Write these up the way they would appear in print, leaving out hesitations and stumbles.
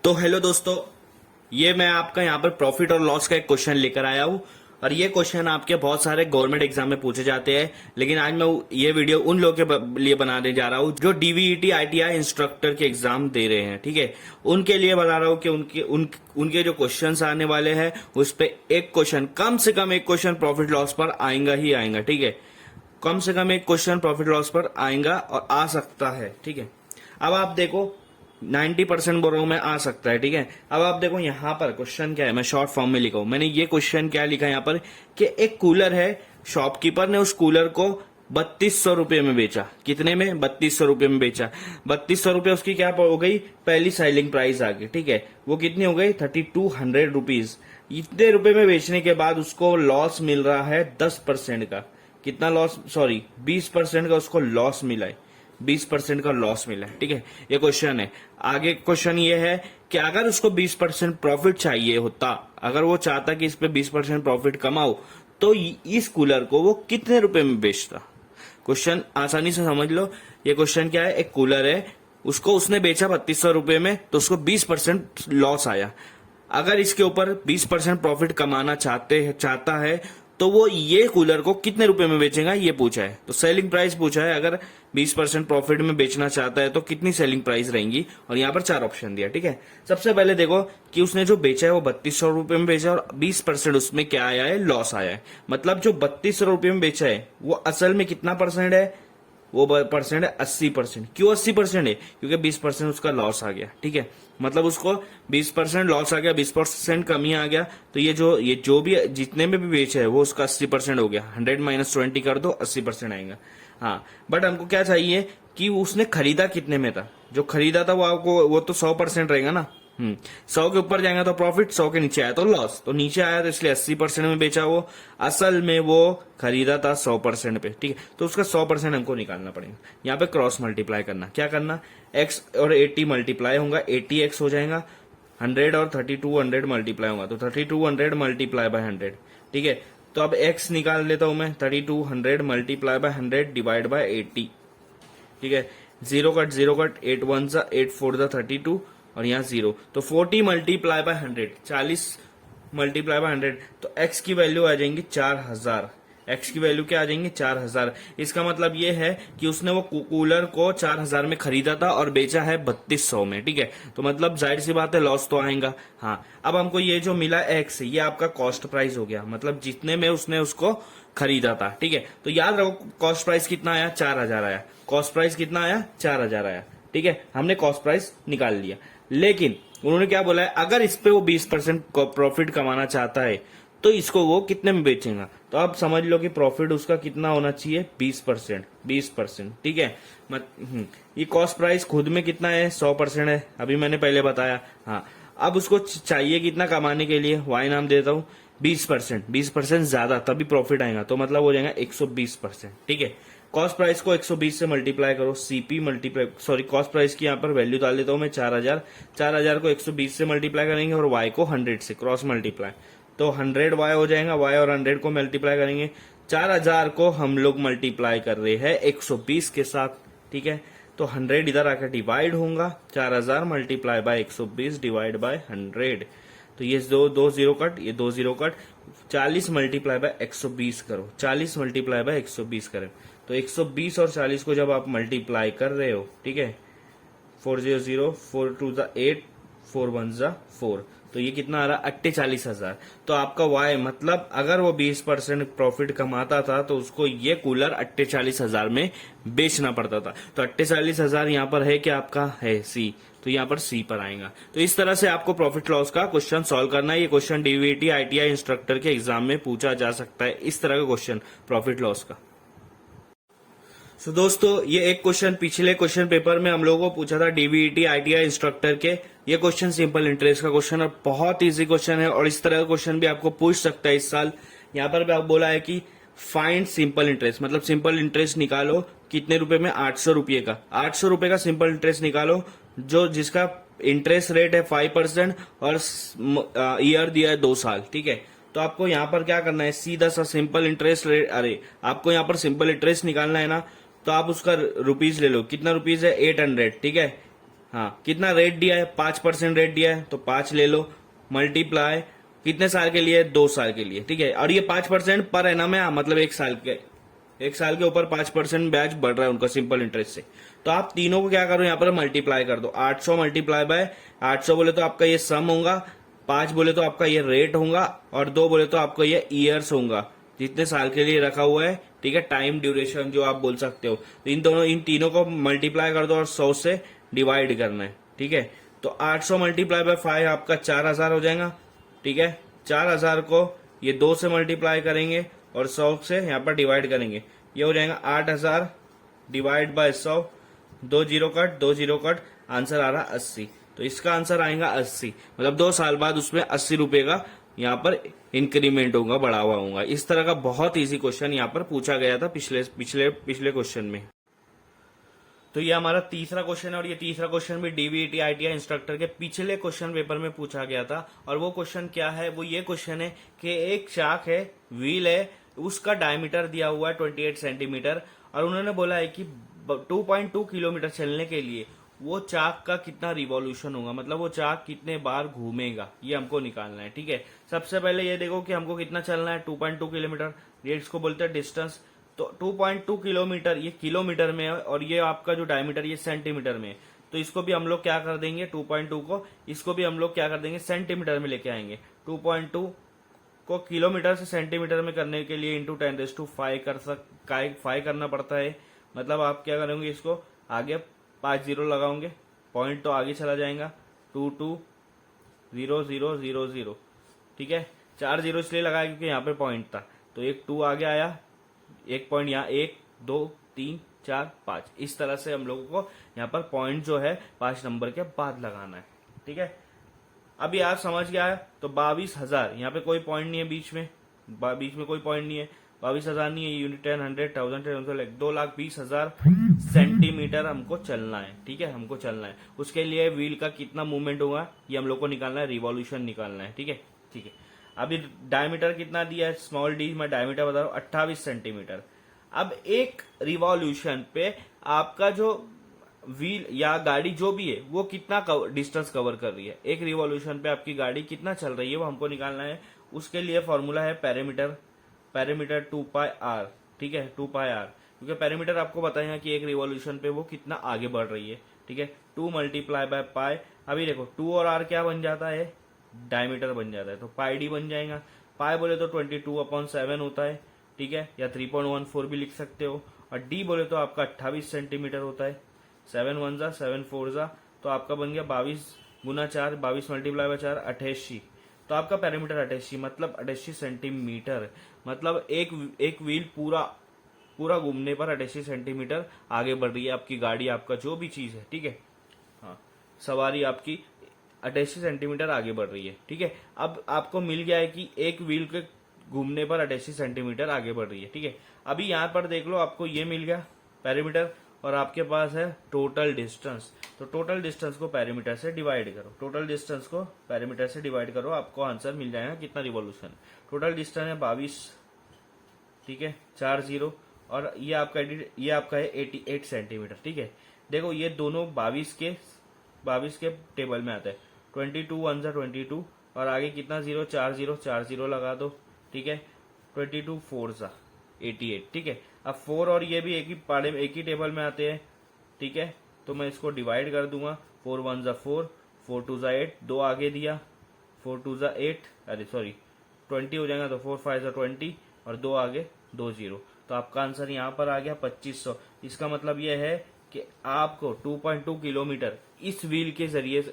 तो हेलो दोस्तों, ये मैं आपका यहाँ पर प्रॉफिट और लॉस का एक क्वेश्चन लेकर आया हूँ। और ये क्वेश्चन आपके बहुत सारे गवर्नमेंट एग्जाम में पूछे जाते हैं, लेकिन आज मैं ये वीडियो उन लोगों के लिए बनाने जा रहा हूँ जो डीवीईटी आईटीआई इंस्ट्रक्टर के एग्जाम दे रहे हैं। ठीक है, उनके लिए बता रहा हूँ कि उनके जो क्वेश्चंस आने वाले हैं उस पे एक क्वेश्चन, कम से कम एक क्वेश्चन प्रॉफिट लॉस पर आएगा ही आएगा। ठीक है, कम से कम एक क्वेश्चन प्रॉफिट लॉस पर आएगा और आ सकता है। ठीक है, अब आप देखो 90% बोल रहा हूं मैं, आ सकता है। ठीक है, अब आप देखो यहाँ पर क्वेश्चन क्या है, मैं शॉर्ट फॉर्म में लिखा हूं। मैंने ये क्वेश्चन क्या लिखा है यहाँ पर कि एक कूलर है, शॉपकीपर ने उस कूलर को 3200 रुपये में बेचा। कितने में? 3200 रुपये में बेचा। 3200 रुपये उसकी क्या हो गई? पहली सेलिंग प्राइस आ गई। ठीक है, वो कितनी हो गई? 3200 रुपीज। इतने रुपए में बेचने के बाद उसको लॉस मिल रहा है 10% का। कितना लॉस? सॉरी, 20% का उसको लॉस मिला है। 20% का लॉस मिला है। ठीक है, ये क्वेश्चन है। आगे क्वेश्चन ये है कि अगर उसको 20% प्रॉफिट चाहिए होता, अगर वो चाहता कि इस पे 20% प्रॉफिट कमाओ, तो इस कूलर को वो कितने रुपए में बेचता? क्वेश्चन आसानी से समझ लो। ये क्वेश्चन क्या है, एक कूलर है, उसको उसने बेचा 3200 रुपये में, तो उसको 20% लॉस आया। अगर इसके ऊपर 20% प्रॉफिट कमाना चाहता है तो वो ये कूलर को कितने रुपए में बेचेगा, ये पूछा है। तो सेलिंग प्राइस पूछा है, अगर 20% प्रॉफिट में बेचना चाहता है तो कितनी सेलिंग प्राइस रहेंगी, और यहाँ पर 4 ऑप्शन दिया। ठीक है, सबसे पहले देखो कि उसने जो बेचा है वो 3200 रुपये में बेचा और 20% उसमें क्या आया है? लॉस आया है। मतलब जो 3200 रुपये में बेचा है वो असल में कितना परसेंट है? वो परसेंट है 80%। क्यों 80% है? क्योंकि 20% उसका लॉस आ गया। ठीक है, मतलब उसको 20% लॉस आ गया, 20% कमी आ गया, तो ये जो भी जितने में भी बेचा है वो उसका 80% हो गया। 100 - 20 कर दो, 80% आएगा। हाँ, बट हमको क्या चाहिए कि उसने खरीदा कितने में था? जो खरीदा था वो तो 100% रहेगा ना। 100 के ऊपर जाएगा तो प्रॉफिट, 100 के नीचे आया तो लॉस। तो नीचे आया तो इसलिए 80% में बेचा। वो असल में वो खरीदा था 100% पे। ठीक है, तो उसका 100% हमको निकालना पड़ेगा। यहाँ पे क्रॉस मल्टीप्लाई करना। क्या करना? x और 80 मल्टीप्लाई होगा, 80x हो जाएगा। 100 और 3200 मल्टीप्लाई होगा, तो 3200 मल्टीप्लाई बाय 100। ठीक है, तो अब x निकाल लेता हूं मैं। 3200 मल्टीप्लाई बाय 100 डिवाइड बाय 80। ठीक है, 0 कट 0 कट, 8 1 सा 8 4 सा 32 और यहाँ 0, तो 40 मल्टीप्लाई बाय 100, 40 मल्टीप्लाई बाय 100, तो x की वैल्यू आ जाएंगी 4000। x की वैल्यू क्या आ जाएंगी? 4000। इसका मतलब ये है कि उसने वो कूलर को 4000 में खरीदा था और बेचा है 3200 में। ठीक है, तो मतलब जाहिर सी बात है लॉस तो आएगा। हाँ, अब हमको ये जो मिला x, ये आपका कॉस्ट प्राइस हो गया, मतलब जितने में उसने उसको खरीदा था। ठीक है, तो याद रखो कॉस्ट प्राइस कितना आया? 4000 आया। कॉस्ट प्राइस कितना आया? 4000 आया। ठीक है, हमने कॉस्ट प्राइस निकाल लिया। लेकिन उन्होंने क्या बोला है, अगर इस पे वो 20% प्रॉफिट कमाना चाहता है तो इसको वो कितने में बेचेगा? तो आप समझ लो कि प्रॉफिट उसका कितना होना चाहिए? 20%। 20%। ठीक है, ये कॉस्ट प्राइस खुद में कितना है? 100% है, अभी मैंने पहले बताया। हाँ, अब उसको चाहिए कितना कमाने के लिए? वाई नाम देता हूं 20%। 20% ज्यादा, तभी प्रॉफिट आएगा, तो मतलब हो जाएगा 120%। ठीक है, कॉस्ट प्राइस को 120 से मल्टीप्लाई करो, CP multiply, sorry cost price की यहाँ पर वैल्यू डाल देता हूँ मैं 4000। 4000 को 120 से मल्टीप्लाई करेंगे और वाई को 100 से क्रॉस मल्टीप्लाई, तो 100 वाई हो जाएगा। वाई और 100 को मल्टीप्लाई करेंगे। 4000 को हम लोग मल्टीप्लाई कर रहे हैं 120 के साथ। ठीक है, तो 100 इधर आकर डिवाइड होगा। 4000 मल्टीप्लाई बाय 120 डिवाइड बाय 100, तो ये दो जीरो कट, ये 2 0 कट। 40 मल्टीप्लाई बाय 120 करो, 40 मल्टीप्लाई बाय 120 करें, तो 120 और 40 को जब आप मल्टीप्लाई कर रहे हो, ठीक है, 4 0 0, 4 2 8, 4 1 4, तो ये कितना आ रहा? 48,000। तो आपका वाई, मतलब अगर वो 20% प्रॉफिट कमाता था तो उसको ये कूलर 48,000 में बेचना पड़ता था। तो 48,000 यहाँ पर है कि आपका है सी, तो यहाँ पर सी पर आएगा। तो इस तरह से आपको प्रॉफिट लॉस का क्वेश्चन सॉल्व करना है। ये क्वेश्चन डीवीटी आईटीआई इंस्ट्रक्टर के एग्जाम में पूछा जा सकता है, इस तरह का क्वेश्चन प्रॉफिट लॉस का। तो दोस्तों, ये एक क्वेश्चन पिछले क्वेश्चन पेपर में हम लोगों को पूछा था डीवीटी आईटीआई इंस्ट्रक्टर के। ये क्वेश्चन सिंपल इंटरेस्ट का क्वेश्चन है, बहुत इजी क्वेश्चन है, और इस तरह का क्वेश्चन भी आपको पूछ सकता है इस साल। यहाँ पर भी आप बोला है कि फाइंड सिंपल इंटरेस्ट, मतलब सिंपल इंटरेस्ट निकालो कितने रुपए में? 800 रुपये का। 800 रुपये का सिंपल इंटरेस्ट निकालो जिसका इंटरेस्ट रेट है 5% और ईयर दिया है 2 साल। ठीक है, तो आपको यहाँ पर क्या करना है? सीधा सा सिंपल इंटरेस्ट रेट, अरे आपको यहाँ पर सिंपल इंटरेस्ट निकालना है ना, तो आप उसका रुपीज ले लो। कितना रुपीज है? 800। ठीक है, हाँ, कितना रेट दिया है, 5% रेट दिया है, तो 5 ले लो, मल्टीप्लाई कितने साल के लिए, 2 साल के लिए, ठीक है। और ये 5% पर एनम है, मतलब एक साल के ऊपर 5% ब्याज बढ़ रहा है उनका सिंपल इंटरेस्ट से। तो आप तीनों को क्या करो, यहाँ पर मल्टीप्लाई कर दो। 800 मल्टीप्लाई बाय 800 बोले तो आपका ये सम होगा, 5 बोले तो आपका ये रेट होगा, और 2 बोले तो आपका ये ईयर्स होगा, जितने साल के लिए रखा हुआ है, ठीक है। टाइम ड्यूरेशन जो आप बोल सकते हो। तो इन तीनों को मल्टीप्लाई कर दो और 100 से डिवाइड करना है, ठीक है। तो 800 मल्टीप्लाई बाय 5 आपका 4000 हो जाएगा, ठीक है। 4000 को ये 2 से मल्टीप्लाई करेंगे और 100 से यहाँ पर डिवाइड करेंगे, ये हो जाएगा 8000 divide by 100, 2 zero cut, answer आ रहा 80। तो इसका आंसर आएगा 80, मतलब 2 साल बाद उसमें 80 रुपए का यहाँ पर इंक्रीमेंट होगा, बढ़ावा होगा। इस तरह का बहुत इजी क्वेश्चन यहाँ पर पूछा गया था पिछले क्वेश्चन में। तो ये हमारा तीसरा क्वेश्चन है, और ये तीसरा क्वेश्चन भी डीवीटी आईटीआई इंस्ट्रक्टर के पिछले क्वेश्चन पेपर में पूछा गया था। और वो क्वेश्चन क्या है, वो ये क्वेश्चन है कि एक चाक है, व्हील है, उसका डायमीटर दिया हुआ है 28 सेंटीमीटर, और उन्होंने बोला है कि 2.2 किलोमीटर चलने के लिए वो चाक का कितना रिवॉल्यूशन होगा, मतलब वो चाक कितने बार घूमेगा, ये हमको निकालना है, ठीक है। सबसे पहले ये देखो कि हमको कितना चलना है, 2.2 किलोमीटर, ये इसको बोलते हैं डिस्टेंस। तो 2.2 किलोमीटर ये किलोमीटर में है, और ये आपका जो डायमीटर ये सेंटीमीटर में है। तो इसको भी हम लोग क्या कर देंगे, 2.2 को, इसको भी हम लोग क्या कर देंगे, सेंटीमीटर में लेके आएंगे। 2.2 को किलोमीटर से सेंटीमीटर में करने के लिए इंटू 10⁵ 5 करना पड़ता है। मतलब आप क्या करेंगे, इसको आगे 5 जीरो लगाओगे, पॉइंट तो आगे चला जाएगा, 220000, ठीक है। 4 जीरो इसलिए लगाया क्योंकि यहाँ पे पॉइंट था, तो एक 2 आगे आया, एक पॉइंट यहाँ, 1 2 3 4 5, इस तरह से हम लोगों को यहाँ पर पॉइंट जो है 5 नंबर के बाद लगाना है, ठीक है। अभी आप समझ गया है। तो 22,000, यहाँ पे कोई पॉइंट नहीं है, बीच में कोई पॉइंट नहीं है, 22,000 नहीं है, यूनिट 10 100 1000 2,20,000 सेंटीमीटर हमको चलना है, ठीक है, हमको चलना है। उसके लिए व्हील का कितना मूवमेंट होगा ये हम लोग को निकालना है, रिवॉल्यूशन निकालना है, ठीक है, ठीक है। अभी डायमीटर कितना दिया है, स्मॉल डी में डायमीटर बता रहा हूं 28 सेंटीमीटर। अब एक रिवॉल्यूशन पे आपका जो व्हील या गाड़ी जो भी है वो कितना डिस्टेंस कवर कर रही है, एक रिवॉल्यूशन पे आपकी गाड़ी कितना चल रही है वो हमको निकालना है। उसके लिए फॉर्मूला है पेरीमीटर 2πr, ठीक है, 2πr, क्योंकि पेरीमीटर आपको बताएगा कि एक रिवॉल्यूशन पे वो कितना आगे बढ़ रही है, ठीक है। 2 मल्टीप्लाई बाय पाई, अभी देखो 2 और r क्या बन जाता है, डायमीटर बन जाता है, तो पाई डी बन जाएगा। पाई बोले तो 22/7 होता है, ठीक है, या 3.14 भी लिख सकते हो। और डी बोले तो आपका 28 सेंटीमीटर होता है, 7 1 जा 7 4 जा, तो आपका बन गया 22 गुना 4, 22 मल्टीप्लाई बाय 4 88। तो आपका पैरामीटर 88, मतलब 88 सेंटीमीटर, मतलब एक व्हील पूरा घूमने पर 88 सेंटीमीटर आगे बढ़ रही है आपकी गाड़ी, आपका जो भी चीज है, ठीक है, हाँ, सवारी आपकी 88 सेंटीमीटर आगे बढ़ रही है, ठीक है। अब आपको मिल गया है कि एक व्हील के घूमने पर 88 सेंटीमीटर आगे बढ़ रही है, ठीक है। अभी यहाँ पर देख लो, आपको ये मिल गया पैरामीटर, और आपके पास है टोटल डिस्टेंस। तो टोटल डिस्टेंस को पैरामीटर से डिवाइड करो, टोटल डिस्टेंस को पैरामीटर से डिवाइड करो, आपको आंसर मिल जाएगा कितना रिवॉल्यूशन। टोटल डिस्टेंस है 22, ठीक है, 4 जीरो, और ये आपका है 88 सेंटीमीटर, ठीक है। देखो ये दोनों 22 के टेबल में आता है, 22 1 जा 22, और आगे कितना जीरो, 4 जीरो लगा दो, ठीक है। 22 4 जा 88, ठीक है। अब 4 और ये भी एक ही टेबल में आते हैं, ठीक है। तो मैं इसको डिवाइड कर दूंगा, 4 1 जा 4, 4 2 जा 8, 2 आगे दिया, 4 2 जा 8, अरे सॉरी 20 हो जाएगा, तो 4 5 जा 20, और 2 आगे 2 जीरो, तो आपका आंसर यहाँ पर आ गया 2500। इसका मतलब यह है कि आपको 2.2 किलोमीटर इस व्हील के जरिए से,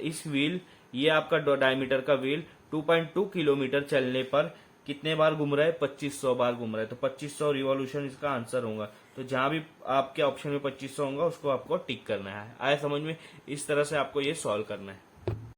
ये आपका डायमीटर का व्हील 2.2 किलोमीटर चलने पर कितने बार घूम रहा है, 2500 बार घूम रहा है। तो 2500 रिवॉल्यूशन इसका आंसर होगा। तो जहां भी आपके ऑप्शन में 2500 होगा उसको आपको टिक करना है। आया समझ में? इस तरह से आपको ये सॉल्व करना है।